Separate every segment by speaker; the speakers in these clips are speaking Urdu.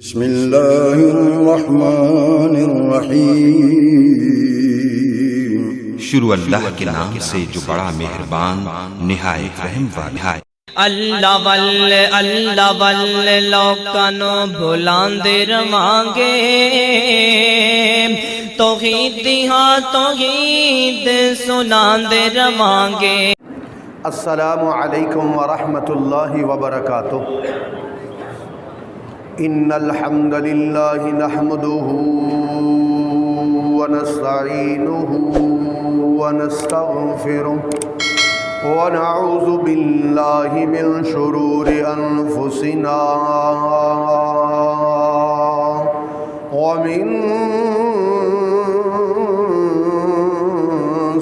Speaker 1: بسم اللہ الرحمن الرحیم۔
Speaker 2: شروع اللہ کے نام سے جو بڑا مہربان نہایت رحم والا ہے۔
Speaker 3: اللہ واللہ لوکانو بھلاندے رواں گے، توحید دی ہاں توحید سناندے رواں گے۔
Speaker 4: السلام علیکم ورحمۃ اللہ وبرکاتہ۔ ان الحمد للہ نحمده ونستعینه ونستغفره ونعوذ باللہ من شرور انفسنا ومن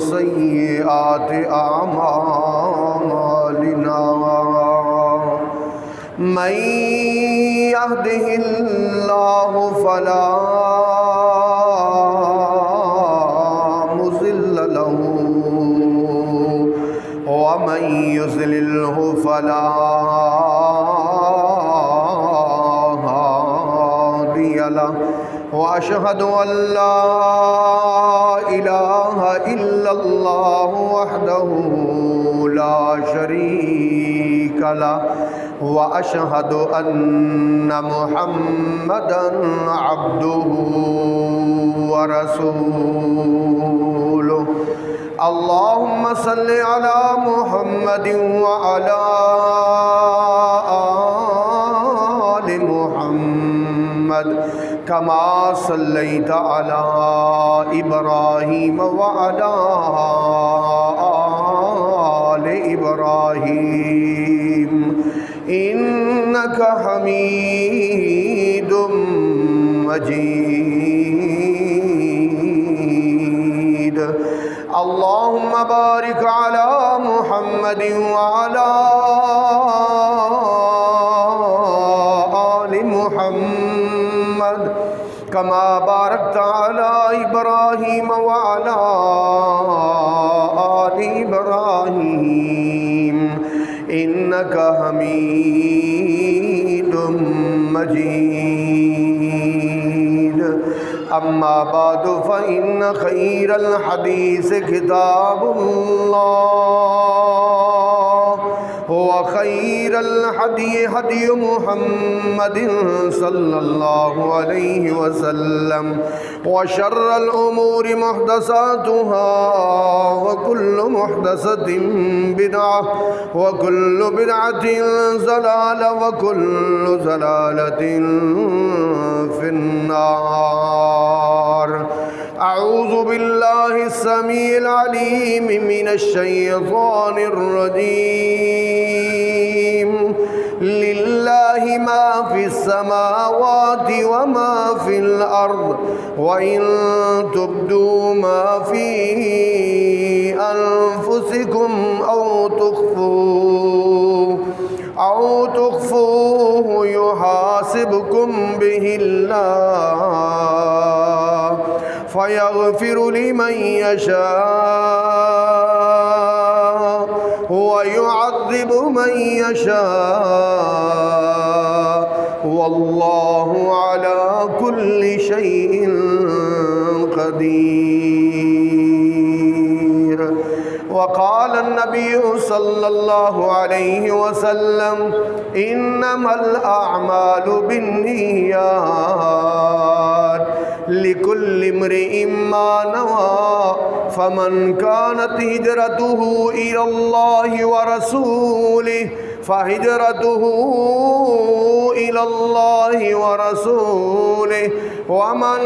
Speaker 4: سیئات اعمالنا، من يهده الله فلا مضل له ومن يضلله فلا هادي له، وأشهد أن لا إله إلا الله وحده لا شريك له، وأشهد أن محمدًا عبده ورسوله۔ اللهم صل على محمد وعلى آل محمد كما صليت على إبراهيم وعلى آل إبراهيم إنك حميد مجيد۔ اللهم بارك على محمد وعلى آل محمد كما باركت على إبراهيم وعلى آل إبراهيم إنك حميد مجيد۔ أما بعد فإن خير الحديث كتاب الله، وخير الهدي هدي محمد صلى الله عليه وسلم، وشر الأمور محدثاتها، وكل محدثة بدعة، وكل بدعة ضلالة، وكل ضلالة في النار۔ أعوذ بالله السميع العليم من الشيطان الرجيم۔ لله ما في السماوات وما في الأرض، وإن تبدوا ما في أنفسكم أو تخفوه يحاسبكم به الله، فيغفر لمن يشاء ويعذب من يشاء، والله على كل شيء قدير۔ وقال النبي صلى الله عليه وسلم إنما الأعمال بالنيات، لكل امرئ ما نوى، فمن كانت هجرته إلى الله ورسوله فهجرته إلى الله ورسوله، ومن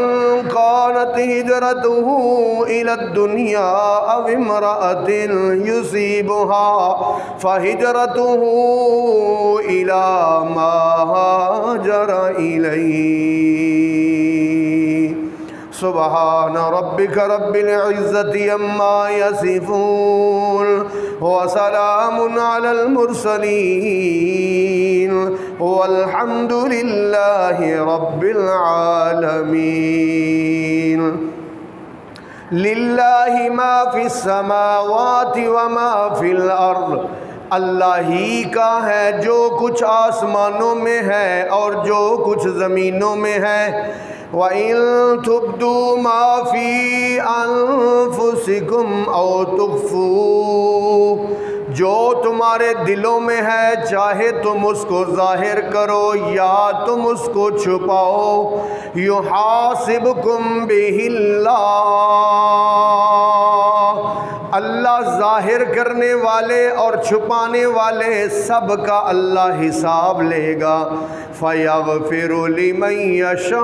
Speaker 4: كانت هجرته إلى الدنيا أو امرأة يصيبها فهجرته إلى ما هاجر إليه۔ سبحان ربك رب العزة عما يصفون، وسلام على المرسلين، والحمد لله رب العالمين۔ لله ما في السماوات وما في الأرض، اللہ ہی کا ہے جو کچھ آسمانوں میں ہے اور جو کچھ زمینوں میں ہے۔ وَإِن تُبْدُوا مَا فِي أَنفُسِكُمْ أَوْ تُخْفُوهُ، جو تمہارے دلوں میں ہے چاہے تم اس کو ظاہر کرو یا تم اس کو چھپاؤ، يُحَاسِبْكُمْ بِهِ اللَّهُ، اللہ ظاہر کرنے والے اور چھپانے والے سب کا اللہ حساب لے گا۔ فَيَغْفِرُ لِمَن يَشَاءُ،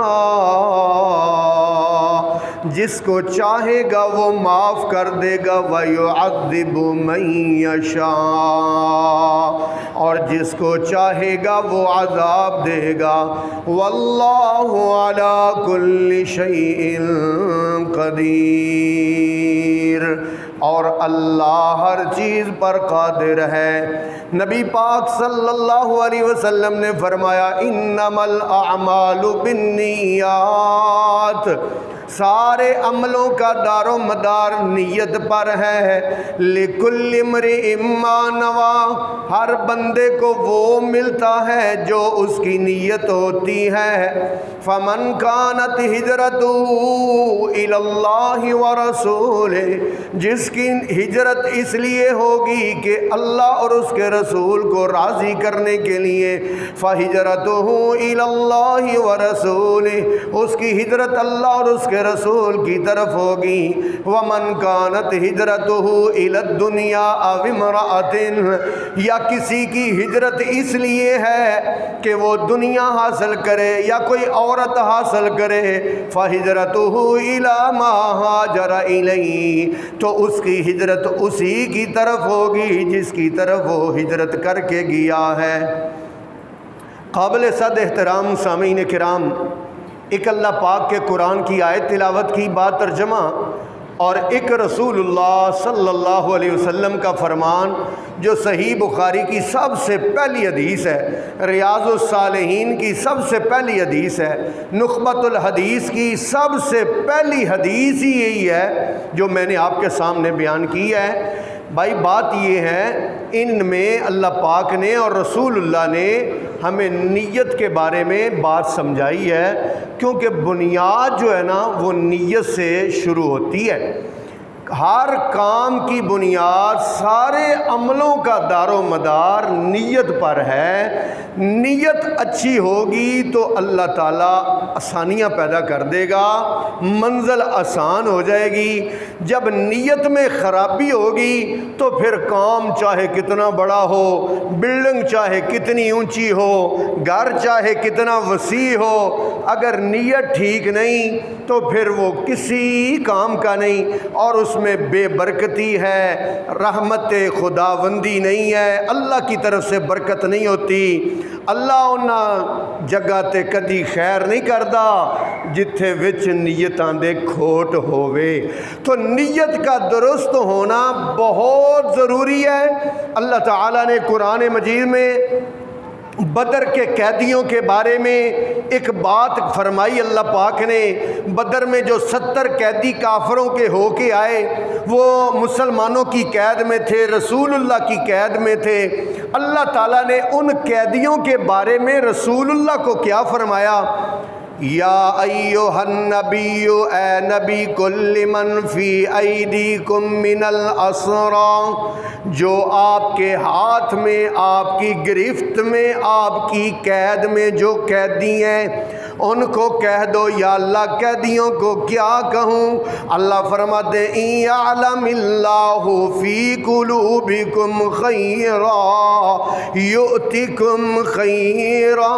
Speaker 4: جس کو چاہے گا وہ معاف کر دے گا، وَيُعَذِّبُ مَن يَشَاءُ، اور جس کو چاہے گا وہ عذاب دے گا۔ وَاللَّهُ عَلَى كُلِّ شَيْءٍ قَدِيرٌ، اور اللہ ہر چیز پر قادر ہے۔ نبی پاک صلی اللہ علیہ وسلم نے فرمایا انما الاعمال بالنیات، سارے عملوں کا دار و مدار نیت پر ہے۔ لِكُلِّ امْرِئٍ مَّا نَوَىٰ، ہر بندے کو وہ ملتا ہے جو اس کی نیت ہوتی ہے۔ فَمَنْ كَانَتْ هِجْرَتُهُ إِلَى اللَّهِ وَرَسُولِهِ، جس کی ہجرت اس لیے ہوگی کہ اللہ اور اس کے رسول کو راضی کرنے کے لیے، فَهِجْرَتُهُ إِلَى اللَّهِ وَرَسُولِهِ، اس کی ہجرت اللہ اور اس کے رسول کی طرف ہوگی۔ وَمَنْ كَانَتْ هِجْرَتُهُ إِلَى الدُّنْيَا أَوِ امْرَأَةٍ، یا کسی کی ہجرت اس لیے ہے کہ وہ دنیا حاصل کرے یا کوئی عورت حاصل کرے، فَهِجْرَتُهُ إِلَى مَا هَاجَرَ إِلَيْهِ، تو اس کی ہجرت اسی کی طرف ہوگی جس کی طرف وہ ہجرت کر کے گیا ہے۔ قابل صد احترام سامعین کرام، ایک اللہ پاک کے قرآن کی آیت تلاوت کی بات ترجمہ، اور ایک رسول اللہ صلی اللہ علیہ وسلم کا فرمان جو صحیح بخاری کی سب سے پہلی حدیث ہے، ریاض الصالحین کی سب سے پہلی حدیث ہے، نخبۃ الحدیث کی سب سے پہلی حدیث ہی یہی ہے جو میں نے آپ کے سامنے بیان کی ہے۔ بھائی بات یہ ہے، ان میں اللہ پاک نے اور رسول اللہ نے ہمیں نیت کے بارے میں بات سمجھائی ہے، کیونکہ بنیاد جو ہے نا وہ نیت سے شروع ہوتی ہے۔ ہر کام کی بنیاد، سارے عملوں کا دار و مدار نیت پر ہے۔ نیت اچھی ہوگی تو اللہ تعالیٰ آسانیاں پیدا کر دے گا، منزل آسان ہو جائے گی۔ جب نیت میں خرابی ہوگی تو پھر کام چاہے کتنا بڑا ہو، بلڈنگ چاہے کتنی اونچی ہو، گھر چاہے کتنا وسیع ہو، اگر نیت ٹھیک نہیں تو پھر وہ کسی کام کا نہیں، اور اس میں بے برکتی ہے، رحمت خداوندی نہیں ہے، اللہ کی طرف سے برکت نہیں ہوتی۔ اللہ انہاں جگہ تے کدی خیر نہیں کردا جتھے وچ نیتاں دے کھوٹ ہووے۔ تو نیت کا درست ہونا بہت ضروری ہے۔ اللہ تعالیٰ نے قرآن مجید میں بدر کے قیدیوں کے بارے میں ایک بات فرمائی۔ اللہ پاک نے بدر میں جو 70 قیدی کافروں کے ہو کے آئے، وہ مسلمانوں کی قید میں تھے، رسول اللہ کی قید میں تھے۔ اللہ تعالیٰ نے ان قیدیوں کے بارے میں رسول اللہ کو کیا فرمایا؟ یا ایھا النبی، اے نبی، کل من فی ایدیکم من الاسری، جو آپ کے ہاتھ میں، آپ کی گرفت میں، آپ کی قید میں جو قیدی ہیں، ان کو کہہ دو یا اللہ قیدیوں کو کیا کہوں؟ اللہ فرماتے ہیں ان یعلم اللہ فی قلوبکم خیرا یؤتکم خیرا،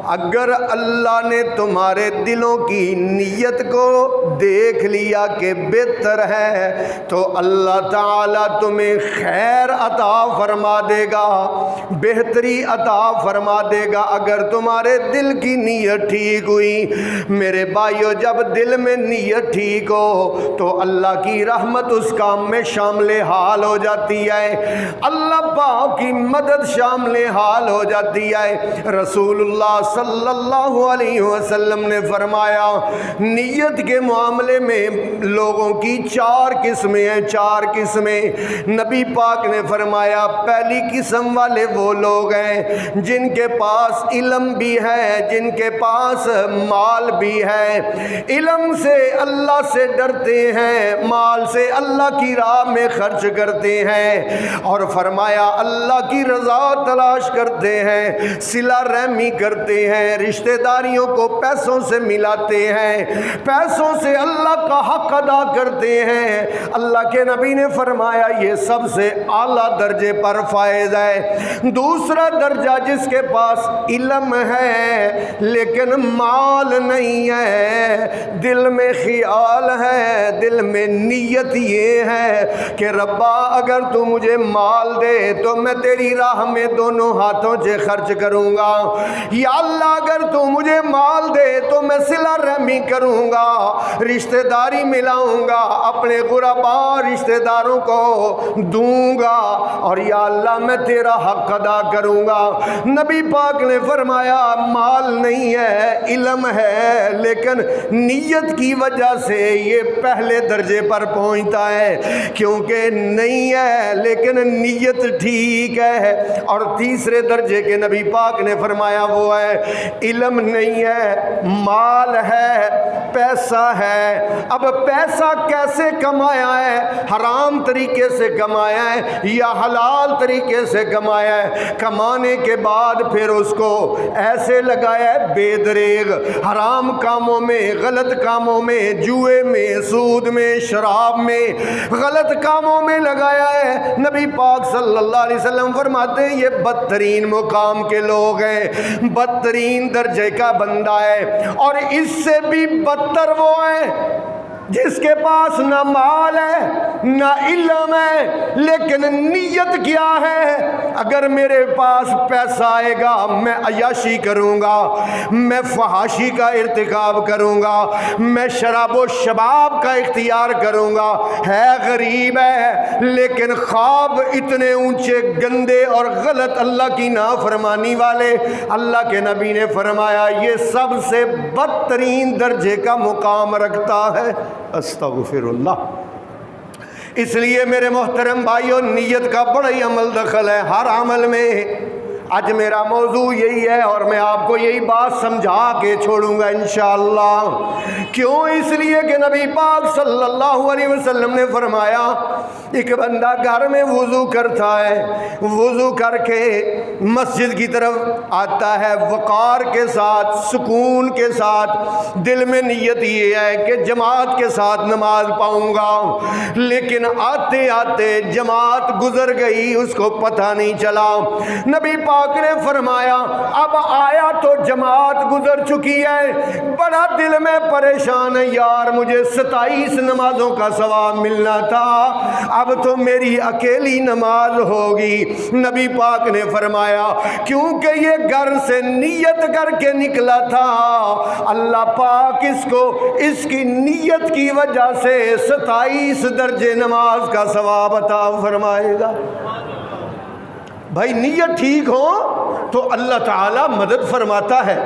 Speaker 4: اگر اللہ نے تمہارے دلوں کی نیت کو دیکھ لیا کہ بہتر ہے تو اللہ تعالیٰ تمہیں خیر عطا فرما دے گا، بہتری عطا فرما دے گا۔ اگر تمہارے دل دل کی نیت ٹھیک ہوئی۔ میرے بھائیو، جب دل میں نیت ٹھیک ہو تو اللہ کی رحمت اس کام میں شامل حال ہو جاتی ہے، اللہ پاک کی مدد شامل حال ہو جاتی ہے۔ رسول اللہ صلی اللہ علیہ وسلم نے فرمایا نیت کے معاملے میں لوگوں کی 4 قسمیں ہیں، 4 قسمیں۔ نبی پاک نے فرمایا پہلی قسم والے وہ لوگ ہیں جن کے پاس علم بھی ہے، جن کے پاس مال بھی ہے، علم سے اللہ سے ڈرتے ہیں، مال سے اللہ کی راہ میں خرچ کرتے ہیں، اور فرمایا اللہ کی رضا تلاش کرتے ہیں، صلہ رحمی کرتے ہیں، رشتہ داریوں کو پیسوں سے ملاتے ہیں، پیسوں سے اللہ کا حق ادا کرتے ہیں۔ اللہ کے نبی نے فرمایا یہ سب سے اعلیٰ درجے پر فائز ہے۔ دوسرا درجہ جس کے پاس علم ہے لیکن مال نہیں ہے، دل میں خیال ہے، دل میں نیت یہ ہے کہ ربا اگر تو مجھے مال دے تو میں تیری راہ میں دونوں ہاتھوں سے خرچ کروں گا، یا اللہ اگر تو مجھے مال دے تو میں صلہ رحمی کروں گا، رشتہ داری ملاؤں گا، اپنے غربا رشتہ داروں کو دوں گا، اور یا اللہ میں تیرا حق ادا کروں گا۔ نبی پاک نے فرمایا مال نہیں ہے، علم ہے، لیکن نیت کی وجہ سے یہ پہلے درجے پر پہنچتا ہے، کیونکہ نہیں ہے لیکن نیت ٹھیک ہے۔ اور تیسرے درجے کے نبی پاک نے فرمایا وہ ہے علم نہیں ہے، مال ہے، پیسہ ہے۔ اب پیسہ کیسے کمایا ہے؟ حرام طریقے سے کمایا ہے یا حلال طریقے سے کمایا ہے؟ کمانے کے بعد پھر اس کو ایسے لگایا ہے بے دریغ، حرام کاموں میں، غلط کاموں میں، جوئے میں، سود میں، شراب میں، غلط کاموں میں لگایا ہے۔ نبی پاک صلی اللہ علیہ وسلم فرماتے ہیں یہ بدترین مقام کے لوگ ہیں، بدترین درجے کا بندہ ہے۔ اور اس سے بھی بدتر وہ ہے جس کے پاس نہ مال ہے نہ علم ہے لیکن نیت کیا ہے؟ اگر میرے پاس پیسہ آئے گا میں عیاشی کروں گا، میں فحاشی کا ارتکاب کروں گا، میں شراب و شباب کا اختیار کروں گا۔ ہے غریب ہے لیکن خواب اتنے اونچے گندے اور غلط اللہ کی نافرمانی والے۔ اللہ کے نبی نے فرمایا یہ سب سے بدترین درجے کا مقام رکھتا ہے۔ استغفر اللہ۔ اس لیے میرے محترم بھائیوں نیت کا بڑا ہی عمل دخل ہے ہر عمل میں۔ آج میرا موضوع یہی ہے اور میں آپ کو یہی بات سمجھا کے چھوڑوں گا انشاءاللہ۔ کیوں؟ اس لیے کہ نبی پاک صلی اللہ علیہ وسلم نے فرمایا ایک بندہ گھر میں وضو کرتا ہے، وضو کر کے مسجد کی طرف آتا ہے وقار کے ساتھ، سکون کے ساتھ، دل میں نیت یہ ہے کہ جماعت کے ساتھ نماز پاؤں گا، لیکن آتے آتے جماعت گزر گئی، اس کو پتہ نہیں چلا۔ نبی پاک نے فرمایا اب آیا تو جماعت گزر چکی ہے، بڑا دل میں پریشان ہے، یار مجھے 27 نمازوں کا ثواب ملنا تھا، اب تو میری اکیلی نماز ہوگی۔ نبی پاک نے فرمایا کیونکہ یہ گھر سے نیت کر کے نکلا تھا، اللہ پاک اس کو اس کی نیت کی وجہ سے 27 درجے نماز کا ثواب عطا فرمائے گا۔ بھائی نیت ٹھیک ہو تو اللہ تعالیٰ مدد فرماتا ہے۔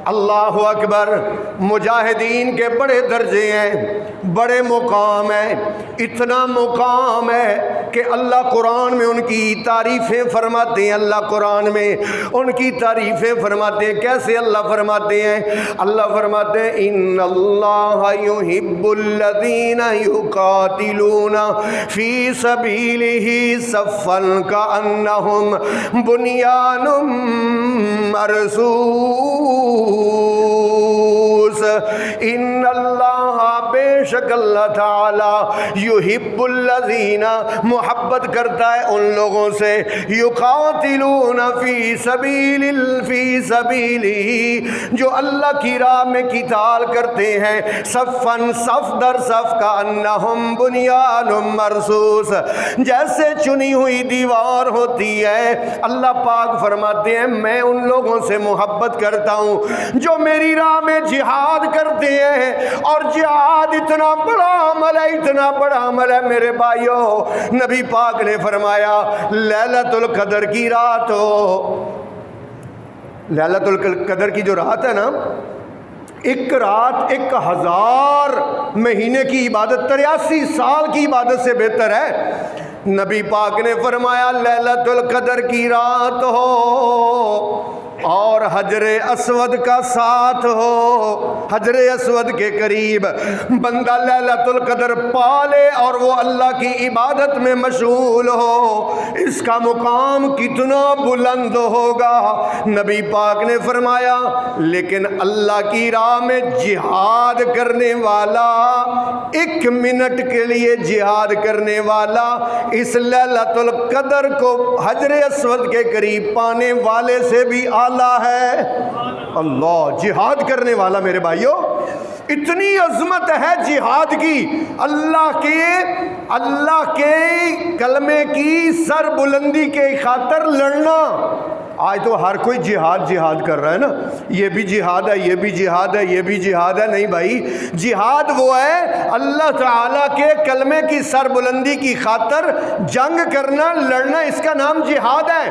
Speaker 4: اللہ اکبر۔ مجاہدین کے بڑے درجے ہیں، بڑے مقام ہیں، اتنا مقام ہے کہ اللہ قرآن میں ان کی تعریفیں فرماتے ہیں۔ اللہ قرآن میں ان کی تعریفیں فرماتے ہیں۔ کیسے اللہ فرماتے ہیں؟ اللہ فرماتے ہیں ان اللہ یحب الذین یقاتلون فی سبیلہ صفا کأنہم بنیان مرصوص۔ ان اللہ بے شک اللہ تعالی یحب الذین محبت کرتا ہے ان لوگوں سے یقاتلون فی سبیلہ جو اللہ کی راہ میں قتال کرتے ہیں صفن صف در صف کا انہم بنیان مرصوص جیسے چنی ہوئی دیوار ہوتی ہے۔ اللہ پاک فرماتے ہیں میں ان لوگوں سے محبت کرتا ہوں جو میری راہ میں جہاد کرتے ہیں، اور جہاد اتنا بڑا عمل ہے، اتنا بڑا عمل ہے میرے بھائیوں۔ نبی پاک نے فرمایا لیلۃ القدر کی رات ہو، لیلۃ القدر کی جو رات ہے نا، ایک رات 1000 مہینے کی عبادت، 83 سال کی عبادت سے بہتر ہے۔ نبی پاک نے فرمایا لیلۃ القدر کی رات ہو اور حجر اسود کا ساتھ ہو، حجر اسود کے قریب بندہ لیلۃ القدر پالے اور وہ اللہ کی عبادت میں مشغول ہو، اس کا مقام کتنا بلند ہوگا۔ نبی پاک نے فرمایا لیکن اللہ کی راہ میں جہاد کرنے والا، 1 منٹ کے لیے جہاد کرنے والا اس لیلۃ القدر کو حجر اسود کے قریب پانے والے سے بھی اعلیٰ ہے۔ اللہ، جہاد کرنے والا میرے بھائیوں، اتنی عظمت ہے جہاد کی، اللہ کے کلمے کی سر بلندی کے خاطر لڑنا۔ آج تو ہر کوئی جہاد کر رہا ہے نا، یہ بھی جہاد ہے، یہ بھی جہاد ہے، یہ بھی جہاد ہے۔ نہیں بھائی، جہاد وہ ہے اللہ تعالیٰ کے کلمے کی سر بلندی کی خاطر جنگ کرنا، لڑنا، اس کا نام جہاد ہے۔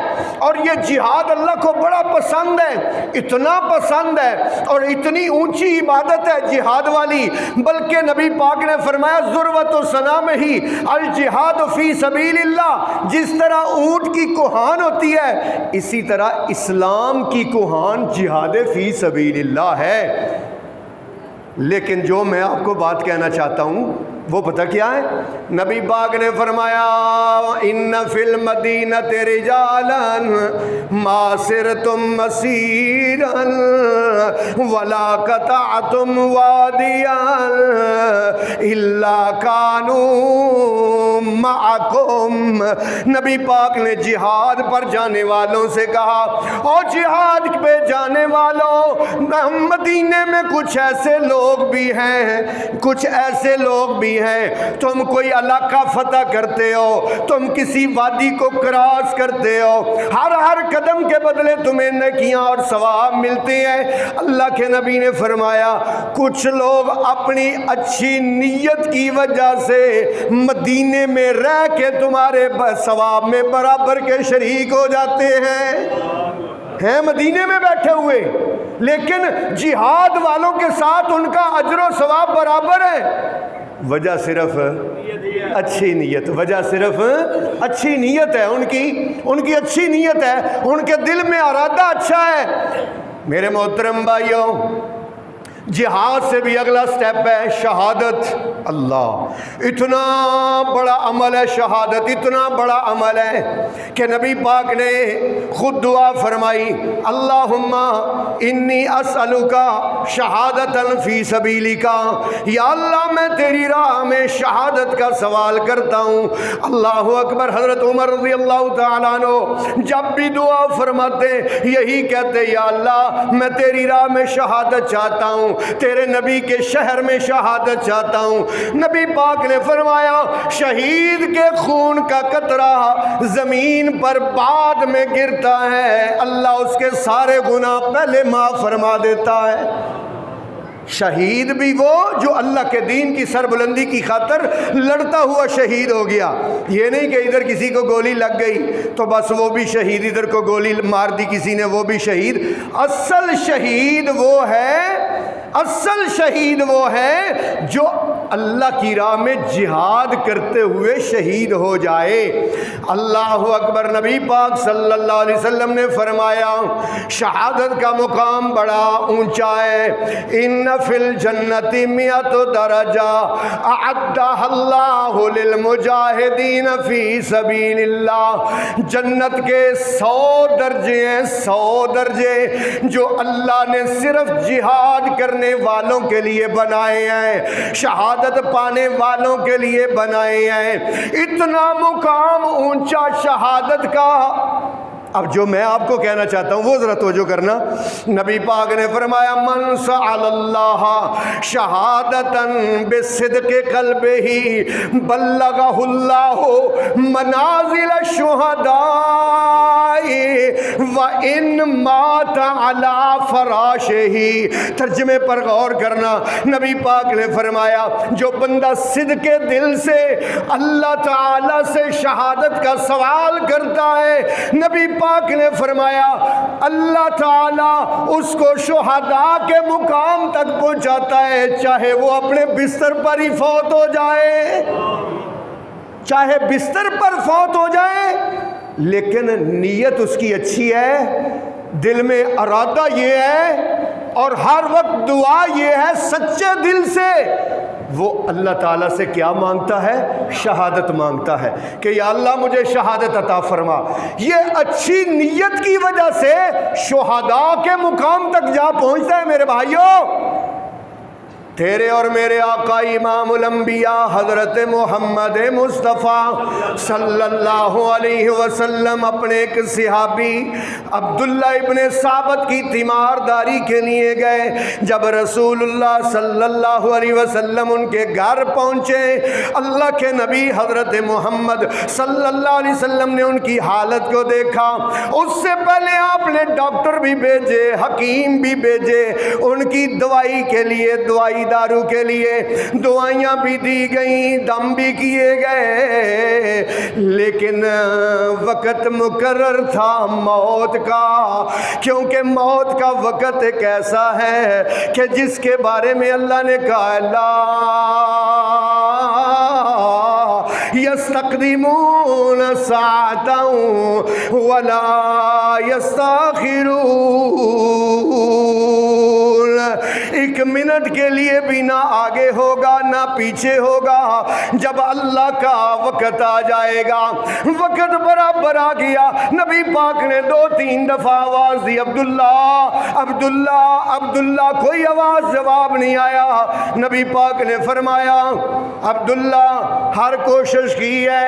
Speaker 4: اور یہ جہاد اللہ کو بڑا پسند ہے، اتنا پسند ہے اور اتنی اونچی عبادت ہے جہاد والی، بلکہ نبی پاک نے فرمایا ذروۃ الصنام ہی الجہاد فی سبیل اللہ۔ جس طرح اونٹ کی کوہان ہوتی ہے، اسی طرح اسلام کی کوہان جہاد فی سبیل اللہ ہے۔ لیکن جو میں آپ کو بات کہنا چاہتا ہوں وہ پتہ کیا ہے؟ نبی پاک نے فرمایا ان فی المدینۃ رجالا ما سرتم مسیرا ولا قطعتم وادیا الا کانوا معکم۔ نبی پاک نے جہاد پر جانے والوں سے کہا، اور جہاد پہ جانے والوں، مدینے میں کچھ ایسے لوگ بھی ہیں، کچھ ایسے لوگ بھی ہیں، تم کوئی علاقہ فتح کرتے ہو، تم کسی وادی کو کراس کرتے ہو، ہر قدم کے بدلے تمہیں نیکیاں اور ثواب ملتے ہیں۔ اللہ کے نبی نے فرمایا کچھ لوگ اپنی اچھی نیت کی وجہ سے مدینے میں رہ کے تمہارے ثواب میں برابر کے شریک ہو جاتے ہیں مدینے میں بیٹھے ہوئے، لیکن جہاد والوں کے ساتھ ان کا اجر و ثواب برابر ہے۔ وجہ صرف اچھی نیت، وجہ صرف اچھی نیت ہے، ان کی اچھی نیت ہے، ان کے دل میں ارادہ اچھا ہے۔ میرے محترم بھائیوں، جہاد سے بھی اگلا سٹیپ ہے شہادت۔ اللہ، اتنا بڑا عمل ہے شہادت، اتنا بڑا عمل ہے کہ نبی پاک نے خود دعا فرمائی، اللہم انی اسألک شہادتا فی سبیلک، یا اللہ میں تیری راہ میں شہادت کا سوال کرتا ہوں۔ اللہ اکبر۔ حضرت عمر رضی اللہ تعالیٰ عنہ جب بھی دعا فرماتے یہی کہتے، یا اللہ میں تیری راہ میں شہادت چاہتا ہوں، تیرے نبی کے شہر میں شہادت چاہتا ہوں۔ نبی پاک نے فرمایا شہید کے خون کا قطرہ زمین پر بعد میں گرتا ہے، اللہ اس کے سارے گناہ پہلے معاف فرما دیتا ہے۔ شہید بھی وہ جو اللہ کے دین کی سربلندی کی خاطر لڑتا ہوا شہید ہو گیا۔ یہ نہیں کہ ادھر کسی کو گولی لگ گئی تو بس وہ بھی شہید، ادھر کو گولی مار دی کسی نے وہ بھی شہید۔ اصل شہید وہ ہے جو اللہ کی راہ میں جہاد کرتے ہوئے شہید ہو جائے۔ اللہ اکبر۔ نبی پاک صلی اللہ علیہ وسلم نے فرمایا شہادت کا مقام بڑا اونچا ہے۔ ان فی الجنت 100 درجہ اعدها اللہ للمجاہدین فی سبیل اللہ۔ جنت کے 100 درجے ہیں، 100 درجے جو اللہ نے صرف جہاد کرنے والوں کے لیے بنائے ہیں۔ شہادت شہادت پانے والوں کے لیے بنائے ہیں، اتنا مقام اونچا شہادت کا۔ اب جو میں آپ کو کہنا چاہتا ہوں وہ ذرا توجہ کرنا، نبی پاک نے فرمایا من سأل اللہ شہادتاً بصدق قلبہ بلغہ اللہ منازل الشہداء وإن مات علی فراشہ۔ ترجمے پر غور کرنا، نبی پاک نے فرمایا جو بندہ صدق دل سے اللہ تعالی سے شہادت کا سوال کرتا ہے، نبی پاک نے فرمایا اللہ تعالیٰ اس کو شہداء کے مقام تک پہنچاتا ہے، چاہے وہ اپنے بستر پر ہی فوت ہو جائے، چاہے بستر پر فوت ہو جائے، لیکن نیت اس کی اچھی ہے، دل میں ارادہ یہ ہے اور ہر وقت دعا یہ ہے سچے دل سے، وہ اللہ تعالیٰ سے کیا مانگتا ہے؟ شہادت مانگتا ہے کہ یا اللہ مجھے شہادت عطا فرما۔ یہ اچھی نیت کی وجہ سے شہداء کے مقام تک جا پہنچتا ہے۔ میرے بھائیوں، تیرے اور میرے آقا امام الانبیاء حضرت محمد مصطفیٰ صلی اللہ علیہ وسلم اپنے ایک صحابی عبداللہ ابن ثابت کی تیمارداری کے لیے گئے۔ جب رسول اللہ صلی اللہ علیہ وسلم ان کے گھر پہنچے، اللہ کے نبی حضرت محمد صلی اللہ علیہ وسلم نے ان کی حالت کو دیکھا۔ اس سے پہلے آپ نے ڈاکٹر بھی بھیجے، حکیم بھی بھیجے، ان کی دوائی کے لیے، دوائی دارو کے لیے دعائیاں بھی دی گئیں، دم بھی کیے گئے، لیکن وقت مقرر تھا موت کا، کیونکہ موت کا وقت ایک ایسا ہے کہ جس کے بارے میں اللہ نے کہا لا یستقدمون ساعتا ولا یستاخرون، ایک منٹ کے لیے بھی نہ آگے ہوگا نہ پیچھے ہوگا۔ جب اللہ کا وقت آ جائے گا، وقت برابر آ گیا، نبی پاک نے 2-3 دفعہ آواز دی عبداللہ عبداللہ عبداللہ، کوئی آواز جواب نہیں آیا۔ نبی پاک نے فرمایا عبداللہ ہر کوشش کی ہے،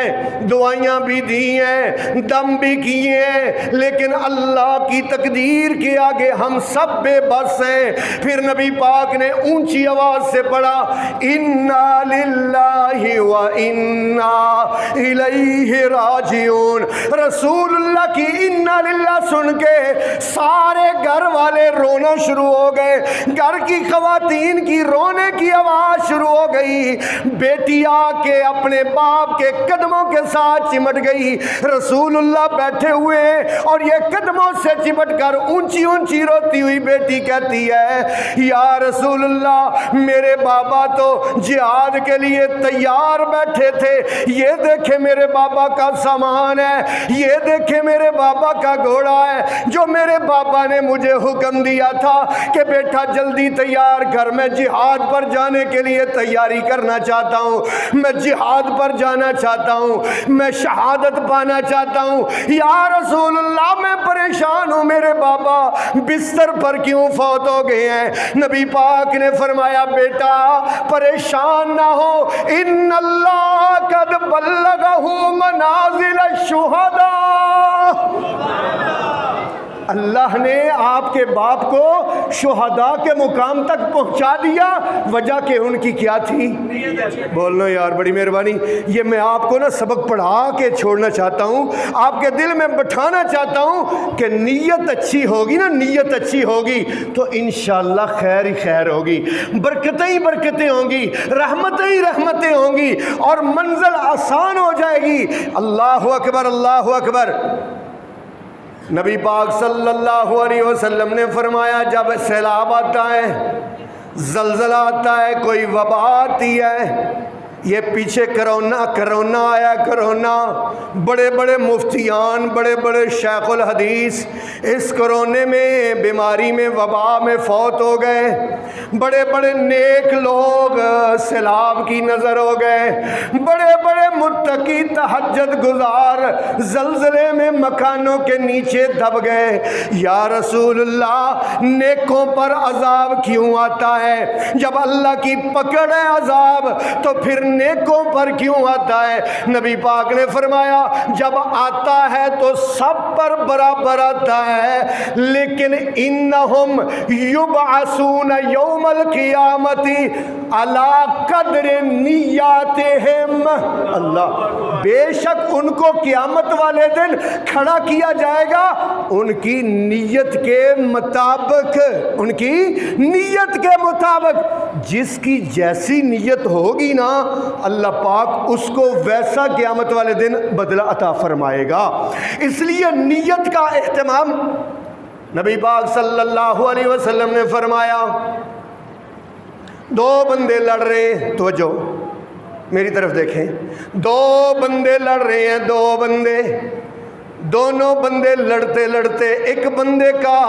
Speaker 4: دعائیاں بھی دی ہیں، دم بھی کیے ہیں، لیکن اللہ کی تقدیر کے آگے ہم سب بے بس ہیں۔ پھر نبی پاک نے اونچی آواز سے پڑھا انا للہ و انا الیہ راجعون۔ رسول اللہ کی انا للہ سن کے سارے گھر والے رونا شروع ہو گئے، گھر کی خواتین کی رونے کی آواز شروع ہو گئی۔ بیٹی آ کے اپنے باپ کے قدموں کے ساتھ چمٹ گئی، رسول اللہ بیٹھے ہوئے اور یہ قدموں سے چمٹ کر اونچی اونچی روتی ہوئی بیٹی کہتی ہے یا رسول اللہ میرے بابا تو جہاد کے لیے تیار بیٹھے تھے، یہ دیکھے میرے بابا کا سامان ہے، یہ دیکھے میرے بابا کا گھوڑا ہے جو میرے بابا نے مجھے حکم دیا تھا کہ بیٹا جلدی تیار کر، میں جہاد پر جانے کے لیے تیاری کرنا چاہتا ہوں، میں جہاد پر جانا چاہتا ہوں، میں شہادت پانا چاہتا ہوں۔ یا رسول اللہ میں پریشان ہوں، میرے بابا بستر پر کیوں فوت ہو گئے ہیں؟ نبی پاک نے فرمایا بیٹا پریشان نہ ہو، ان اللہ قد بلغہ منازل الشہداء، اللہ نے آپ کے باپ کو شہداء کے مقام تک پہنچا دیا۔ وجہ کہ ان کی کیا تھی؟ بولنا یار، بڑی مہربانی۔ یہ میں آپ کو نا سبق پڑھا کے چھوڑنا چاہتا ہوں، آپ کے دل میں بٹھانا چاہتا ہوں کہ نیت اچھی ہوگی نا، نیت اچھی ہوگی تو انشاءاللہ خیر ہی خیر ہوگی، برکتیں ہی برکتیں ہوں گی، رحمتیں ہی رحمتیں ہوں گی اور منزل آسان ہو جائے گی۔ اللہ اکبر، اللہ اکبر۔ نبی پاک صلی اللہ علیہ وسلم نے فرمایا جب سیلاب آتا ہے، زلزلہ آتا ہے، کوئی وبا آتی ہے، یہ پیچھے کرونا آیا، کرونا، بڑے بڑے مفتیان، بڑے بڑے شیخ الحدیث اس کرونے میں، بیماری میں، وبا میں فوت ہو گئے۔ بڑے بڑے نیک لوگ سیلاب کی نظر ہو گئے، بڑے بڑے متقی تہجد گزار زلزلے میں مکانوں کے نیچے دب گئے۔ یا رسول اللہ، نیکوں پر عذاب کیوں آتا ہے؟ جب اللہ کی پکڑ ہے عذاب تو پھر نیکوں پر کیوں آتا ہے؟ نبی پاک نے فرمایا جب آتا ہے تو سب پر برابر آتا ہے، لیکن انہم یبعثون یوم القیامت علی قدر نیاتہم، اللہ، بے شک ان کو قیامت والے دن کھڑا کیا جائے گا ان کی نیت کے مطابق، ان کی نیت کے مطابق۔ جس کی جیسی نیت ہوگی نا، اللہ پاک اس کو ویسا قیامت والے دن بدلہ عطا فرمائے گا۔ اس لیے نیت کا اہتمام، نبی پاک صلی اللہ علیہ وسلم نے فرمایا، دو بندے لڑ رہے ہیں، توجہ میری طرف دیکھیں، دو بندے لڑ رہے ہیں، دو بندے، دونوں بندے لڑتے لڑتے ایک بندے کا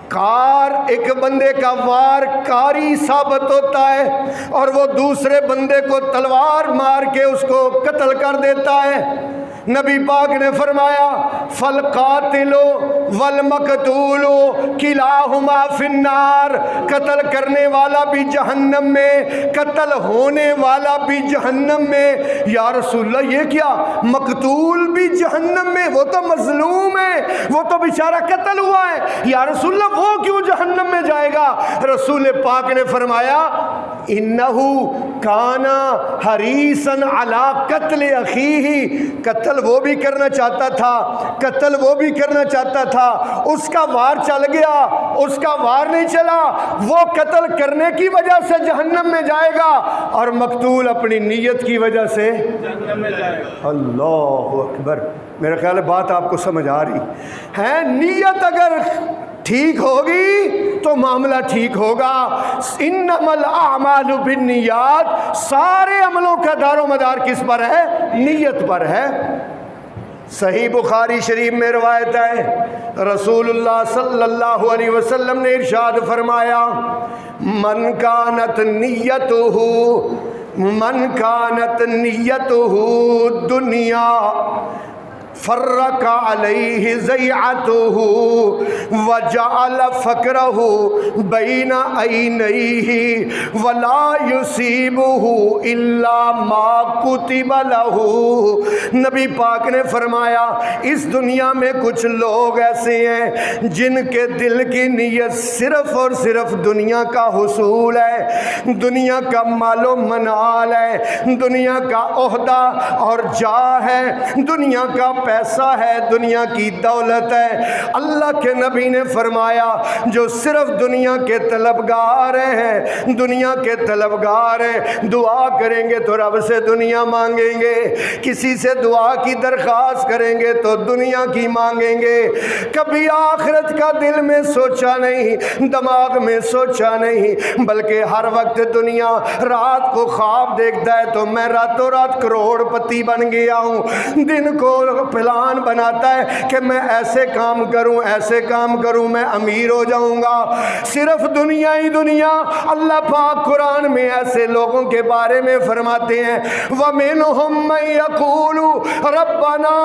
Speaker 4: کار، ایک بندے کا وار کاری ثابت ہوتا ہے اور وہ دوسرے بندے کو تلوار مار کے اس کو قتل کر دیتا ہے۔ نبی پاک نے فرمایا فالقاتل والمقتول کلاہما فی النار، قتل کرنے والا بھی جہنم میں، قتل ہونے والا بھی جہنم میں۔ یا رسول اللہ یہ کیا، مقتول بھی جہنم میں؟ وہ تو مظلوم ہے، وہ تو بیچارہ قتل ہوا ہے، یا رسول اللہ وہ کیوں جہنم میں جائے گا؟ رسول پاک نے فرمایا انہو کانا حریصاً علی قتل اخیہ، قتل وہ بھی کرنا چاہتا تھا، قتل وہ بھی کرنا چاہتا تھا، اس کا وار چل گیا، اس کا وار نہیں چلا، وہ قتل کرنے کی وجہ سے جہنم میں جائے گا اور مقتول اپنی نیت کی وجہ سے جہنم میں جائے گا۔ اللہ اکبر، میرا خیال ہے بات آپ کو سمجھ آ رہی ہے۔ نیت اگر ٹھیک ہوگی تو معاملہ ٹھیک ہوگا۔ انما الاعمال بالنیات، سارے عملوں کا دار و مدار کس پر ہے؟ نیت پر ہے۔ صحیح بخاری شریف میں روایت ہے، رسول اللہ صلی اللہ علیہ وسلم نے ارشاد فرمایا من کانت نیتہ دنیا فرق علیہ ضیعتہ وجعل فقرہ بین عینیہ ولا یصیبہ الا ما کتب لہ۔ نبی پاک نے فرمایا اس دنیا میں کچھ لوگ ایسے ہیں جن کے دل کی نیت صرف اور صرف دنیا کا حصول ہے، دنیا کا مال و منال ہے، دنیا کا عہدہ اور جاہ ہے، دنیا کا پیسہ ہے، دنیا کی دولت ہے۔ اللہ کے نبی نے فرمایا جو صرف دنیا کے طلبگار ہیں، دنیا کے طلبگار ہیں، دعا کریں گے تو رب سے دنیا مانگیں گے، کسی سے دعا کی درخواست کریں گے تو دنیا کی مانگیں گے، کبھی آخرت کا دل میں سوچا نہیں، دماغ میں سوچا نہیں، بلکہ ہر وقت دنیا، رات کو خواب دیکھتا ہے تو میں راتوں رات کروڑ پتی بن گیا ہوں، دن کو پلان بناتا ہے کہ میں ایسے کام کروں، ایسے کام کروں، میں امیر ہو جاؤں گا، صرف دنیا ہی دنیا۔ اللہ پاک قرآن میں ایسے لوگوں کے بارے میں فرماتے ہیں وَمِنْهُمْ مَنْ يَقُولُ رَبَّنَا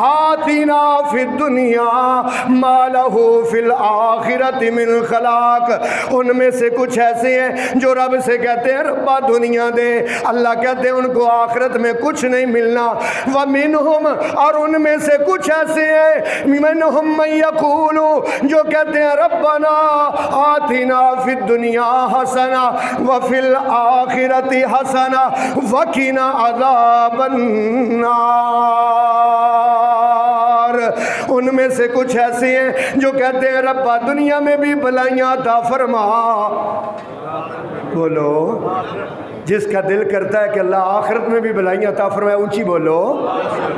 Speaker 4: آتِنَا فِي الدُّنْيَا مَا لَهُ فِي الْآخِرَةِ مِنْ خَلَاقٍ۔ ان میں سے کچھ ایسے ہیں جو رب سے کہتے ہیں ربا دنیا دے، اللہ کہتے ہیں ان کو آخرت میں کچھ نہیں ملنا۔ وَمِنْهُمْ، اور ان میں سے کچھ ایسے ہیں مِنْهُمْ مَنْ يَقُولُ، جو کہتے ہیں ربنا آتِنَا فِي الدُّنْيَا حَسَنَةً وَفِي الْآخِرَةِ حَسَنَةً وَقِنَا عَذَابَ النَّارِ۔ ان میں سے کچھ ایسے ہیں جو کہتے ہیں ربا دنیا میں بھی بلائیاں عطا فرما، بولو جس کا دل کرتا ہے کہ اللہ آخرت میں بھی بھلائیاں عطا فرمائے، اونچی بولو،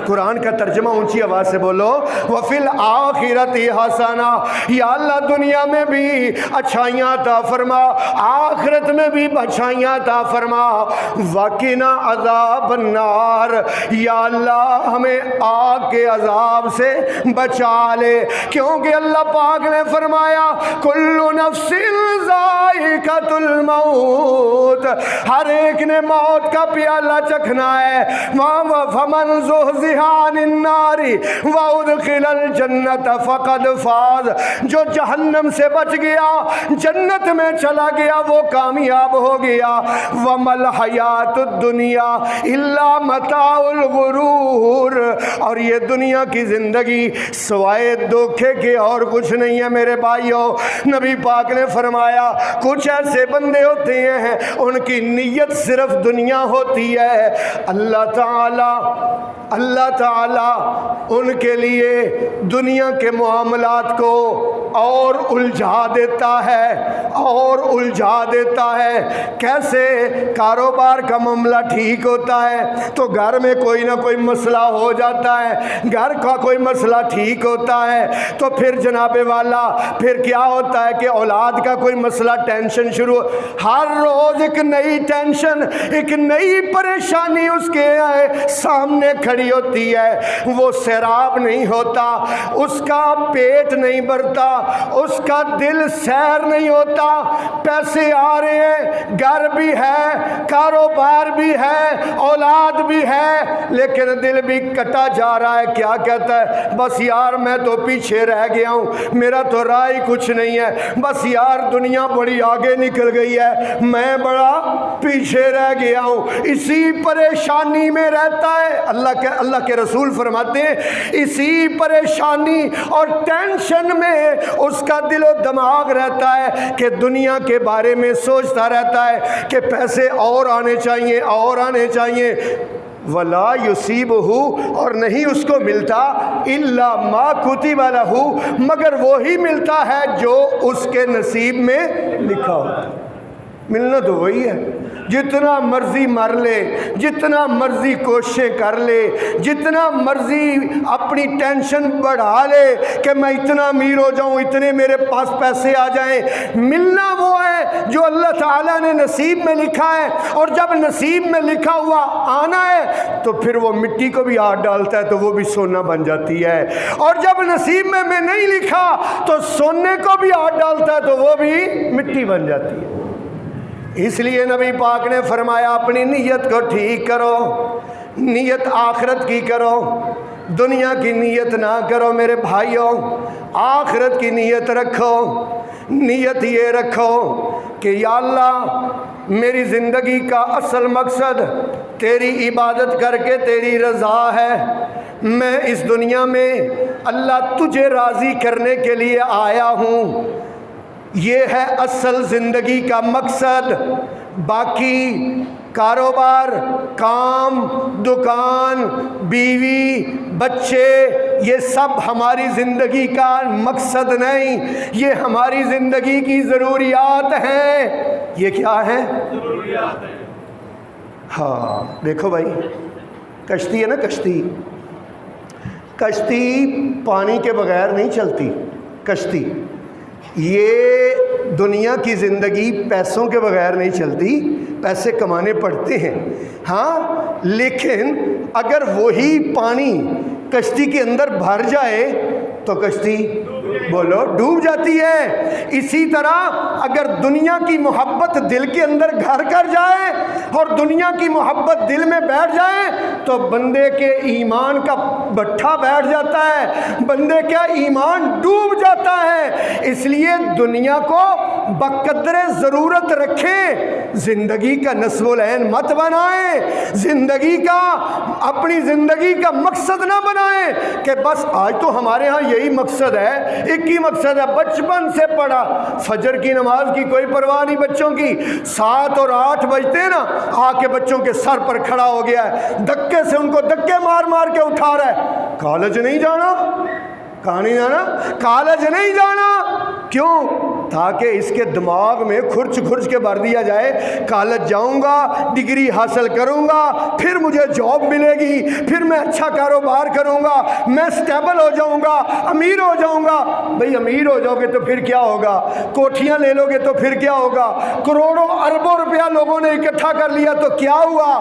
Speaker 4: قرآن کا ترجمہ اونچی آواز سے بولو، وَفِي الْآخِرَةِ حَسَنَةٌ، یا اللہ دنیا میں بھی اچھائیاں عطا فرما، آخرت میں بھی اچھائیاں عطا فرما، وَقِنَا عَذَابَ النَّارِ، یا اللہ ہمیں آگ کے عذاب سے بچا لے، کیونکہ اللہ پاک نے فرمایا کُلُّ نَفْسٍ ذائقۃ الموت، ہر ایک نے موت کا پیالہ چکھنا ہے، فمن زحزح عن النار وادخل الجنۃ فقد فاز، جو جہنم سے بچ گیا جنت میں چلا گیا وہ کامیاب ہو گیا، وما الحیات الدنیا الا متاع الغرور، اور یہ دنیا کی زندگی سوائے دھوکے کے اور کچھ نہیں ہے میرے بھائیوں۔ نبی پاک نے فرمایا کچھ ایسے بندے ہوتے ہیں ان کی نیت صرف دنیا ہوتی ہے، اللہ تعالی ان کے لیے دنیا کے معاملات کو اور الجھا دیتا ہے، کیسے؟ کاروبار کا معاملہ ٹھیک ہوتا ہے تو گھر میں کوئی نہ کوئی مسئلہ ہو جاتا ہے، گھر کا کوئی مسئلہ ٹھیک ہوتا ہے تو پھر جناب والا پھر کیا ہوتا ہے کہ اولاد کا کوئی مسئلہ ٹینشن شروع، ہر روز ایک نئی ٹینشن، ایک نئی پریشانی اس کے سامنے کھڑی ہوتی ہے، وہ سیراب نہیں ہوتا، اس کا پیٹ نہیں بھرتا، اس کا دل سیر نہیں ہوتا، پیسے آ رہے ہیں، گھر بھی ہے، کاروبار بھی ہے، اولاد بھی ہے، لیکن دل بھی کٹا جا رہا ہے، کیا کہتا ہے؟ بس یار میں تو پیچھے رہ گیا ہوں، میرا تو راہ ہی کچھ نہیں ہے، بس یار دنیا بڑی آگے نکل گئی ہے، میں بڑا پیچھے رہ گیا ہوں، اسی پریشانی میں رہتا ہے۔ اللہ کے رسول فرماتے ہیں اسی پریشانی اور ٹینشن میں اس کا دل و دماغ رہتا ہے کہ دنیا کے بارے میں سوچتا رہتا ہے کہ پیسے اور آنے چاہیے، اور آنے چاہیے، وَلَا يُصِيبُهُ، اور نہیں اس کو ملتا إِلَّا مَا كُتِبَ لَهُ، مگر وہی ملتا ہے جو اس کے نصیب میں لکھا ہوتا ہے۔ ملنا تو وہی ہے، جتنا مرضی مر لے، جتنا مرضی کوششیں کر لے، جتنا مرضی اپنی ٹینشن بڑھا لے کہ میں اتنا امیر ہو جاؤں، اتنے میرے پاس پیسے آ جائیں، ملنا وہ ہے جو اللہ تعالیٰ نے نصیب میں لکھا ہے، اور جب نصیب میں لکھا ہوا آنا ہے تو پھر وہ مٹی کو بھی ہاتھ ڈالتا ہے تو وہ بھی سونا بن جاتی ہے، اور جب نصیب میں نہیں لکھا تو سونے کو بھی ہاتھ ڈالتا ہے تو وہ بھی مٹی بن جاتی ہے۔ اس لیے نبی پاک نے فرمایا اپنی نیت کو ٹھیک کرو، نیت آخرت کی کرو، دنیا کی نیت نہ کرو میرے بھائیوں، آخرت کی نیت رکھو۔ نیت یہ رکھو کہ یا اللہ میری زندگی کا اصل مقصد تیری عبادت کر کے تیری رضا ہے، میں اس دنیا میں اللہ تجھے راضی کرنے کے لیے آیا ہوں، یہ ہے اصل زندگی کا مقصد۔ باقی کاروبار، کام، دکان، بیوی، بچے، یہ سب ہماری زندگی کا مقصد نہیں، یہ ہماری زندگی کی ضروریات ہیں۔ یہ کیا ہے؟ ضروریات ہیں۔ ہاں دیکھو بھائی، کشتی ہے نا، کشتی پانی کے بغیر نہیں چلتی، کشتی یہ دنیا کی زندگی پیسوں کے بغیر نہیں چلتی، پیسے کمانے پڑتے ہیں ہاں، لیکن اگر وہی پانی کشتی کے اندر بھر جائے تو کشتی بولو ڈوب جاتی ہے۔ اسی طرح اگر دنیا کی محبت دل کے اندر گھر کر جائے اور دنیا کی محبت دل میں بیٹھ جائے تو بندے کے ایمان کا بٹھا بیٹھ جاتا ہے، بندے کا ایمان ڈوب جاتا ہے۔ اس لیے دنیا کو بقدر ضرورت رکھیں، زندگی کا نصب العین مت بنائیں، زندگی کا اپنی زندگی کا مقصد نہ بنائیں کہ بس آج تو ہمارے ہاں یہی مقصد ہے، ایک ہی مقصد ہے، بچپن سے پڑھا، فجر کی نماز کی کوئی پرواہ نہیں بچوں کی، 7 اور 8 بجتے ہیں نا، آ کے بچوں کے سر پر کھڑا ہو گیا ہے، دھکے سے ان کو دھکے مار مار کے اٹھا رہا ہے۔ کالج نہیں جانا، کہاں نہیں جانا؟ کالج نہیں جانا، کیوں؟ تاکہ اس کے دماغ میں کھرچ کھرچ کے بھر دیا جائے کالج جاؤں گا، ڈگری حاصل کروں گا، پھر مجھے جاب ملے گی، پھر میں اچھا کاروبار کروں گا، میں سٹیبل ہو جاؤں گا، امیر ہو جاؤں گا۔ بھئی امیر ہو جاؤ گے تو پھر کیا ہوگا؟ کوٹھیاں لے لو گے تو پھر کیا ہوگا؟ کروڑوں اربوں روپیہ لوگوں نے اکٹھا کر لیا تو کیا ہوا؟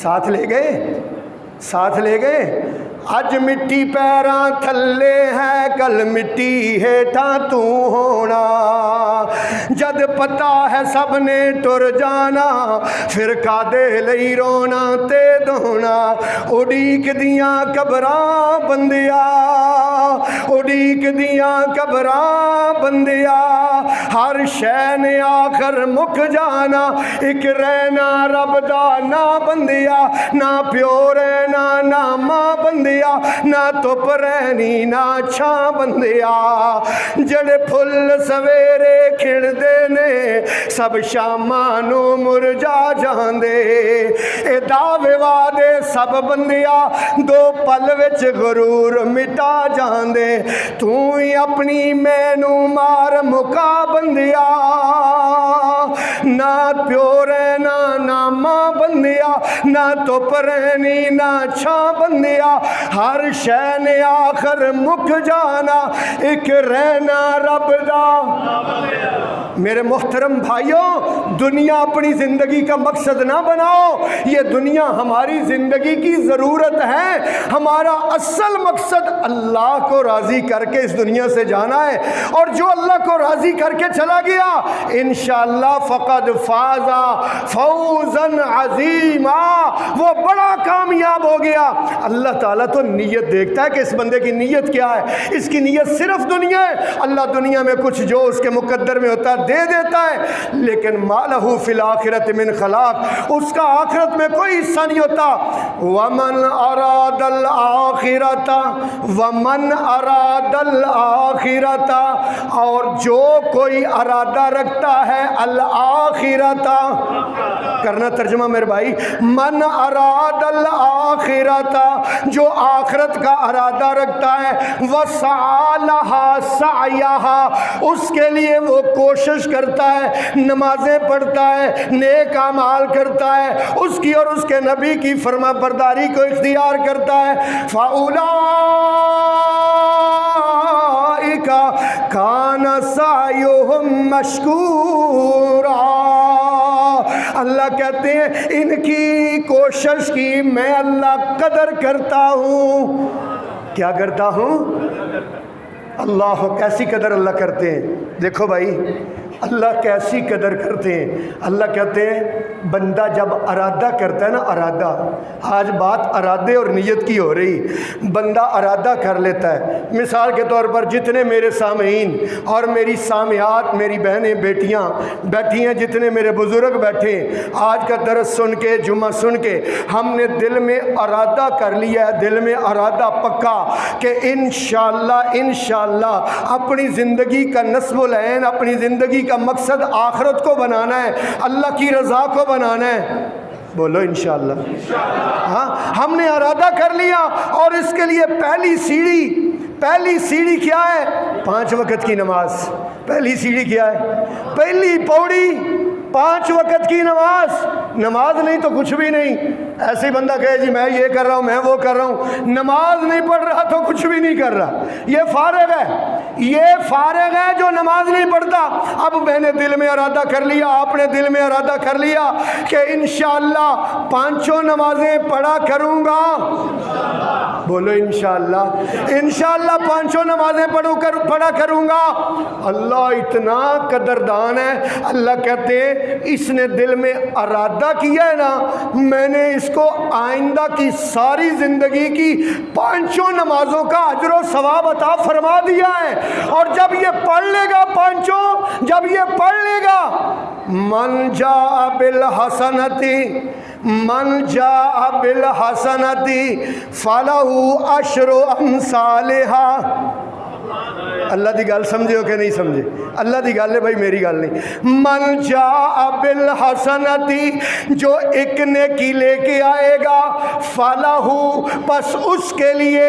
Speaker 4: ساتھ لے گئے، ساتھ لے گئے۔ اج مٹی پیراں تھلے ہے، کل مٹی ہیٹھاں تو ہونا، جد پتا ہے سب نے ٹر جانا، پھر کادے لئی رونا تے دونا۔ اڈیک دیاں قبراں بندیا، اڈیک دیاں قبراں بندیا، ہر شے نے آخر مک جانا، ایک رہنا رب دا نہ بندیا، نہ پیو رہنا نہ ماں بندیا، نہ تپ رہنی نہ چھاں بندیا۔ جڑے پھل سویرے کھڑدے نے سب شاماں نو مرجا جاندے، اے دعوے وعدے سب بندیا دو پل وچ غرور مٹا جاندے۔ تو ہی اپنی مینو مار مکا بندیا، نہ پیو رہنا نہ ماں بندیا، نہ تپ رہنی نہ چھاں بندیا، ہر شے نے آخر مک جانا، ایک رہنا رب دا۔ میرے محترم بھائیوں، دنیا اپنی زندگی کا مقصد نہ بناؤ، یہ دنیا ہماری زندگی کی ضرورت ہے۔ ہمارا اصل مقصد اللہ کو راضی کر کے اس دنیا سے جانا ہے، اور جو اللہ کو راضی کر کے چلا گیا انشاءاللہ فقد فاز فوزا عظیما، وہ بڑا کامیاب ہو گیا۔ اللہ تعالیٰ تو نیت دیکھتا ہے کہ اس بندے کی نیت کیا ہے۔ اس کی نیت صرف دنیا ہے، اللہ دنیا میں کچھ جو اس کے مقدر میں ہوتا ہے دے دیتا ہے، لیکن مالہ فی الآخرۃ من خلاق، اس کا آخرت میں کوئی حصہ نہیں ہوتا۔ ومن اراد الآخرۃ، ومن اراد الآخرۃ، اور جو کوئی ارادہ رکھتا ہے الآخرۃ، کرنا ترجمہ میرے بھائی، من اراد الآخرۃ، جو آخرت کا ارادہ رکھتا ہے، وسعی لہا سعیہا، اس کے لیے وہ کوشش کرتا ہے، نمازیں پڑھتا ہے، نیک اعمال کرتا ہے، اس کی اور اس کے نبی کی فرما برداری کو اختیار کرتا ہے، فَأُولَئِكَ كَانَ سَعْيُهُمْ مَشْكُورًا۔ اللہ کہتے ہیں ان کی کوشش کی میں اللہ قدر کرتا ہوں۔ کیا کرتا ہوں؟ اللہ کیسی قدر اللہ کرتے ہیں؟ دیکھو بھائی اللہ کیسی قدر کرتے ہیں۔ اللہ کہتے ہیں بندہ جب ارادہ کرتا ہے نا، ارادہ، آج بات ارادے اور نیت کی ہو رہی، بندہ ارادہ کر لیتا ہے۔ مثال کے طور پر جتنے میرے سامعین اور میری سامعات، میری بہنیں بیٹیاں بیٹھی ہیں، جتنے میرے بزرگ بیٹھے ہیں، آج کا درس سن کے، جمعہ سن کے، ہم نے دل میں ارادہ کر لیا ہے، دل میں ارادہ پکا کہ انشاءاللہ اپنی زندگی کا نصب العین، اپنی زندگی کا مقصد آخرت کو بنانا ہے، اللہ کی رضا کو بنانا ہے۔ بولو انشاءاللہ۔ ہاں ہم نے ارادہ کر لیا، اور اس کے لیے پہلی سیڑھی کیا ہے؟ 5 وقت کی نماز۔ پہلی سیڑھی کیا ہے؟ پہلی پوڑی 5 وقت کی نماز۔ نماز نہیں تو کچھ بھی نہیں۔ ایسے بندہ کہے جی میں یہ کر رہا ہوں، میں وہ کر رہا ہوں، نماز نہیں پڑھ رہا تو کچھ بھی نہیں کر رہا، یہ فارغ ہے جو نماز نہیں پڑھتا۔ اب میں نے دل میں ارادہ کر لیا، آپ نے دل میں ارادہ کر لیا کہ انشاءاللہ 5 نمازیں پڑھا کروں گا۔ بولو انشاءاللہ۔ انشاءاللہ 5 نمازیں پڑھا کروں گا۔ اللہ اتنا قدردان ہے، اللہ کہتے ہیں اس نے دل میں ارادہ کیا ہے نا، میں نے اس کو آئندہ کی ساری زندگی کی 5 نمازوں کا اجر و ثواب عطا فرما دیا ہے۔ اور جب یہ پڑھ لے گا 5، جب یہ پڑھ لے گا، من جاء بالحسنۃ فلہ عشر امثالھا۔ اللہ دی گل سمجھے ہو کہ نہیں سمجھے؟ اللہ دی گل ہے بھائی، میری گل نہیں۔ من جاء بالحسنۃ، جو ایک نیکی لے کے آئے گا، فلہ، پس اس کے لیے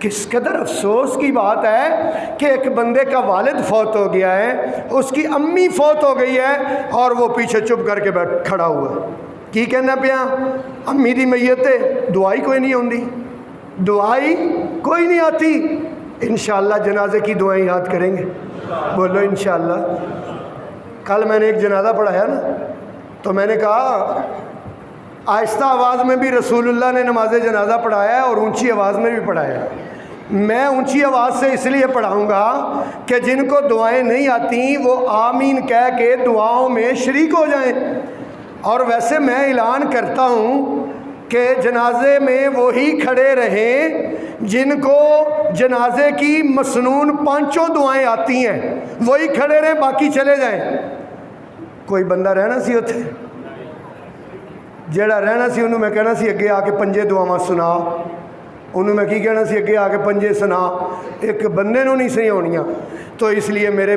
Speaker 4: کس قدر افسوس کی بات ہے کہ ایک بندے کا والد فوت ہو گیا ہے، اس کی امی فوت ہو گئی ہے، اور وہ پیچھے چپ کر کے کھڑا ہوا ہے۔ کی کہنا پیا امی دی میت ہے، دعائی کوئی نہیں ہوندی، دعائی کوئی نہیں آتی۔ انشاءاللہ جنازے کی دعائیں یاد کریں گے، بولو انشاءاللہ۔ کل میں نے ایک جنازہ پڑھایا نا، تو میں نے کہا آہستہ آواز میں بھی رسول اللہ نے نماز جنازہ پڑھایا ہے اور اونچی آواز میں بھی پڑھایا ہے۔ میں اونچی آواز سے اس لیے پڑھاؤں گا کہ جن کو دعائیں نہیں آتی وہ آمین کہہ کے دعاؤں میں شریک ہو جائیں۔ اور ویسے میں اعلان کرتا ہوں کہ جنازے میں وہی کھڑے رہیں جن کو جنازے کی مسنون 5 دعائیں آتی ہیں، وہی کھڑے رہیں، باقی چلے جائیں۔ کوئی بندہ رہنا سی اتنے، جیڑا رہنا سی انہوں میں کہنا سی اگے آ کے 5 دعاواں سنا، انہوں میں کی کہنا سی اگے آ کے 5 سنا، ایک بندے نو نہیں سہی ہونیاں۔ تو اس لیے میرے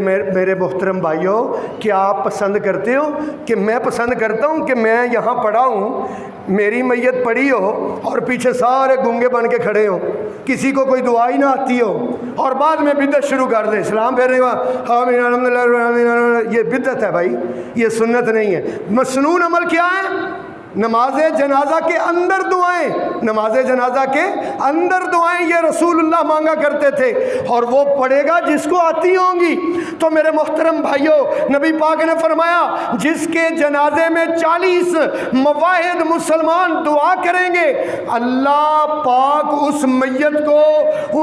Speaker 4: محترم بھائیوں، کیا آپ پسند کرتے ہو کہ میں پسند کرتا ہوں کہ میں یہاں پڑھا ہوں، میری میت پڑی ہو اور پیچھے سارے گونگے بن کے کھڑے ہوں، کسی کو کوئی دعا ہی نہ آتی ہو، اور بعد میں بدعت شروع کر دے، اسلام پھیرنے کا آمین الحمدللہ، یہ بدعت ہے بھائی، یہ سنت نہیں ہے۔ مسنون عمل کیا ہے؟ نماز جنازہ کے اندر دعائیں، نماز جنازہ کے اندر دعائیں، یہ رسول اللہ مانگا کرتے تھے، اور وہ پڑھے گا جس کو آتی ہوں گی۔ تو میرے محترم بھائیوں، نبی پاک نے فرمایا جس کے جنازے میں 40 مواحد مسلمان دعا کریں گے، اللہ پاک اس میت کو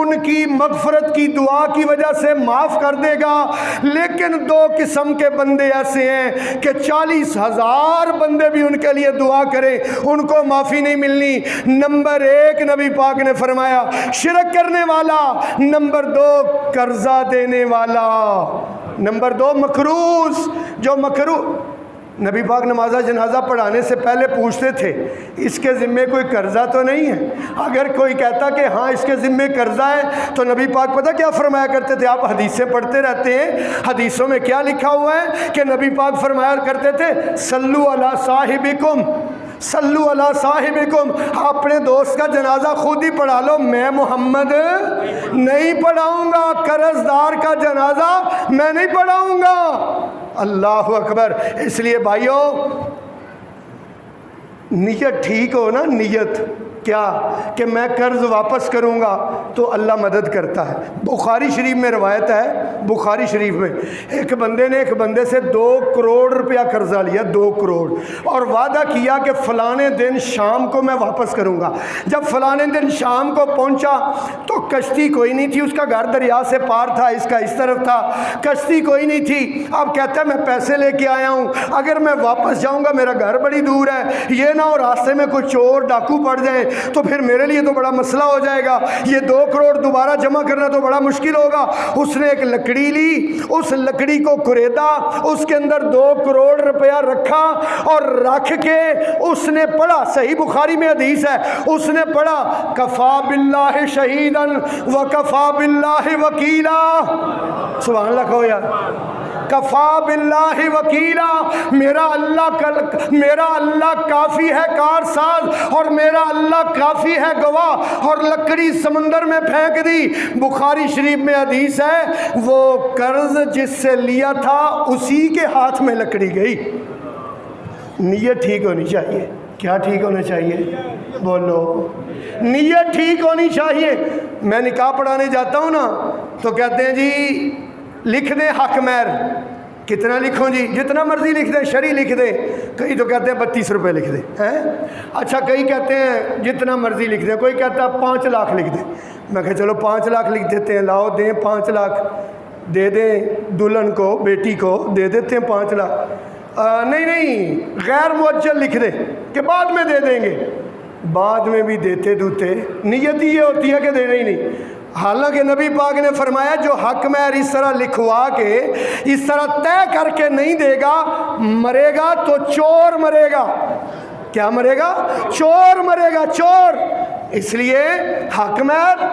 Speaker 4: ان کی مغفرت کی دعا کی وجہ سے معاف کر دے گا۔ لیکن 2 قسم کے بندے ایسے ہیں کہ 40,000 بندے بھی ان کے لیے دعا کرے ان کو معافی نہیں ملنی۔ نمبر 1 نبی پاک نے فرمایا شرک کرنے والا، نمبر 2 قرضہ دینے والا، نمبر 2 مکروز، جو نبی پاک نماز جنازہ پڑھانے سے پہلے پوچھتے تھے اس کے ذمے کوئی قرضہ تو نہیں ہے؟ اگر کوئی کہتا کہ ہاں اس کے ذمے قرضہ ہے تو نبی پاک پتہ کیا فرمایا کرتے تھے؟ آپ حدیثیں پڑھتے رہتے ہیں، حدیثوں میں کیا لکھا ہوا ہے کہ نبی پاک فرمایا کرتے تھے صلو علی صاحبکم، صلو علی صاحبکم، اپنے دوست کا جنازہ خود ہی پڑھا لو، میں محمد نہیں پڑھاؤں گا، قرض دار کا جنازہ میں نہیں پڑھاؤں گا۔ اللہ اکبر۔ اس لیے بھائیوں نیت ٹھیک ہو نا، نیت کیا کہ میں قرض واپس کروں گا تو اللہ مدد کرتا ہے۔ بخاری شریف میں روایت ہے، بخاری شریف میں ایک بندے نے ایک بندے سے 2 کروڑ روپیہ قرضہ لیا، 2 کروڑ، اور وعدہ کیا کہ فلانے دن شام کو میں واپس کروں گا۔ جب فلانے دن شام کو پہنچا تو کشتی کوئی نہیں تھی، اس کا گھر دریا سے پار تھا، اس کا اس طرف تھا، کشتی کوئی نہیں تھی۔ اب کہتا ہے میں پیسے لے کے آیا ہوں، اگر میں واپس جاؤں گا میرا گھر بڑی دور ہے، یہ نہ ہو راستے میں کوئی چور ڈاکو پڑ جائیں تو پھر میرے لیے تو بڑا مسئلہ ہو جائے گا، یہ 2 کروڑ دوبارہ جمع کرنا تو بڑا مشکل ہوگا۔ اس نے ایک لکڑی لی، اس لکڑی کو کریدا، اس کے اندر 2 کروڑ روپیہ رکھا، اور رکھ کے اس نے پڑھا، صحیح بخاری میں حدیث ہے، اس نے پڑھا کفا باللہ شہیدا وکفا باللہ وکیلا، سبحان اللہ کہو یار، کفا باللہ وکیلا، میرا اللہ کافی ہے کارساز، اور میرا اللہ کافی ہے گواہ، اور لکڑی سمندر میں پھینک دی۔ بخاری شریف میں حدیث ہے وہ قرض جس سے لیا تھا اسی کے ہاتھ میں لکڑی گئی۔ نیت ٹھیک ہونی چاہیے۔ کیا ٹھیک ہونا چاہیے؟ بولو، نیت ٹھیک ہونی چاہیے۔ میں نکاح پڑھانے جاتا ہوں نا تو کہتے ہیں جی لکھ دیں حق مہر، کتنا لکھوں جی؟ جتنا مرضی لکھ دیں، شرعی لکھ دیں، کئی تو کہتے ہیں 32 روپے لکھ دیں، اچھا کئی کہتے ہیں جتنا مرضی لکھ دیں، کوئی کہتا ہے 5 لاکھ لکھ دیں۔ میں کہا چلو 5 لاکھ لکھ دیتے ہیں، لاؤ دیں 5 لاکھ، دے دیں دلہن کو، بیٹی کو دے دیتے ہیں 5 لاکھ۔ نہیں غیر مؤجل لکھ دیں کہ بعد میں دے دیں گے، بعد میں بھی دیتے دوتے، نیت ہی یہ ہوتی ہے کہ دینا ہی نہیں۔ حالانکہ نبی پاک نے فرمایا جو حق مہر اس طرح لکھوا کے اس طرح طے کر کے نہیں دے گا، مرے گا تو چور مرے گا۔ کیا مرے گا؟ چور مرے گا، چور۔ اس لیے حق مہر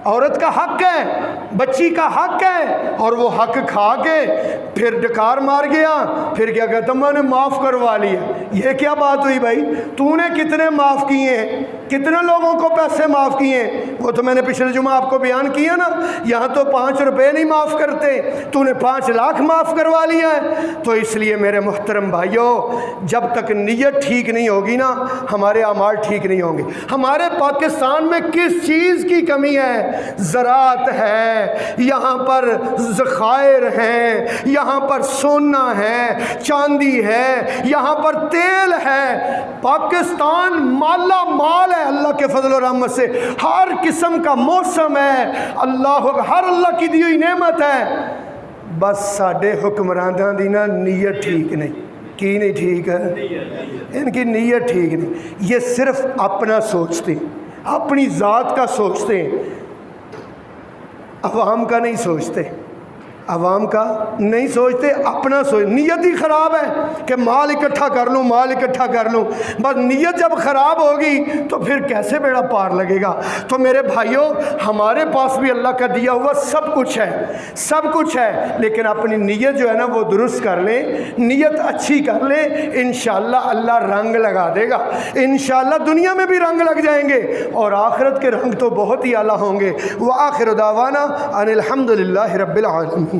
Speaker 4: عورت کا حق ہے، بچی کا حق ہے، اور وہ حق کھا کے پھر ڈکار مار گیا، پھر کیا کہتا میں نے معاف کروا لیا۔ یہ کیا بات ہوئی بھائی؟ تو نے کتنے معاف کیے ہیں؟ کتنے لوگوں کو پیسے معاف کیے ہیں؟ وہ تو میں نے پچھلے جمعہ آپ کو بیان کیا نا، یہاں تو 5 روپے نہیں معاف کرتے، تو نے 5 لاکھ معاف کروا لیا ہے۔ تو اس لیے میرے محترم بھائیوں، جب تک نیت ٹھیک نہیں ہوگی نا، ہمارے اعمال ٹھیک نہیں ہوں گے۔ ہمارے پاکستان میں کس چیز کی کمی ہے؟ زراعت ہے، یہاں پر ذخائر ہیں، یہاں پر سونا ہے، چاندی ہے، یہاں پر تیل ہے۔ پاکستان مالا مال ہے اللہ کے فضل و رحمت سے، ہر قسم کا موسم ہے، ہر اللہ کی دی ہوئی نعمت ہے۔ بس ساڈے حکمراناں دی نا نیت ٹھیک نہیں۔ کی نہیں ٹھیک ہے؟ ان کی نیت ٹھیک نہیں، یہ صرف اپنا سوچتے ہیں، اپنی ذات کا سوچتے ہیں، عوام کا نہیں سوچتے، عوام کا نہیں سوچتے، اپنا نیت ہی خراب ہے کہ مال اکٹھا کر لوں، مال اکٹھا کر لوں۔ بس نیت جب خراب ہوگی تو پھر کیسے بیڑا پار لگے گا؟ تو میرے بھائیوں، ہمارے پاس بھی اللہ کا دیا ہوا سب کچھ ہے، سب کچھ ہے، لیکن اپنی نیت جو ہے نا وہ درست کر لیں، نیت اچھی کر لیں، انشاءاللہ اللہ رنگ لگا دے گا۔ انشاءاللہ دنیا میں بھی رنگ لگ جائیں گے اور آخرت کے رنگ تو بہت ہی اعلیٰ ہوں گے۔ وآخر دعوانا ان الحمدللہ رب العالمین۔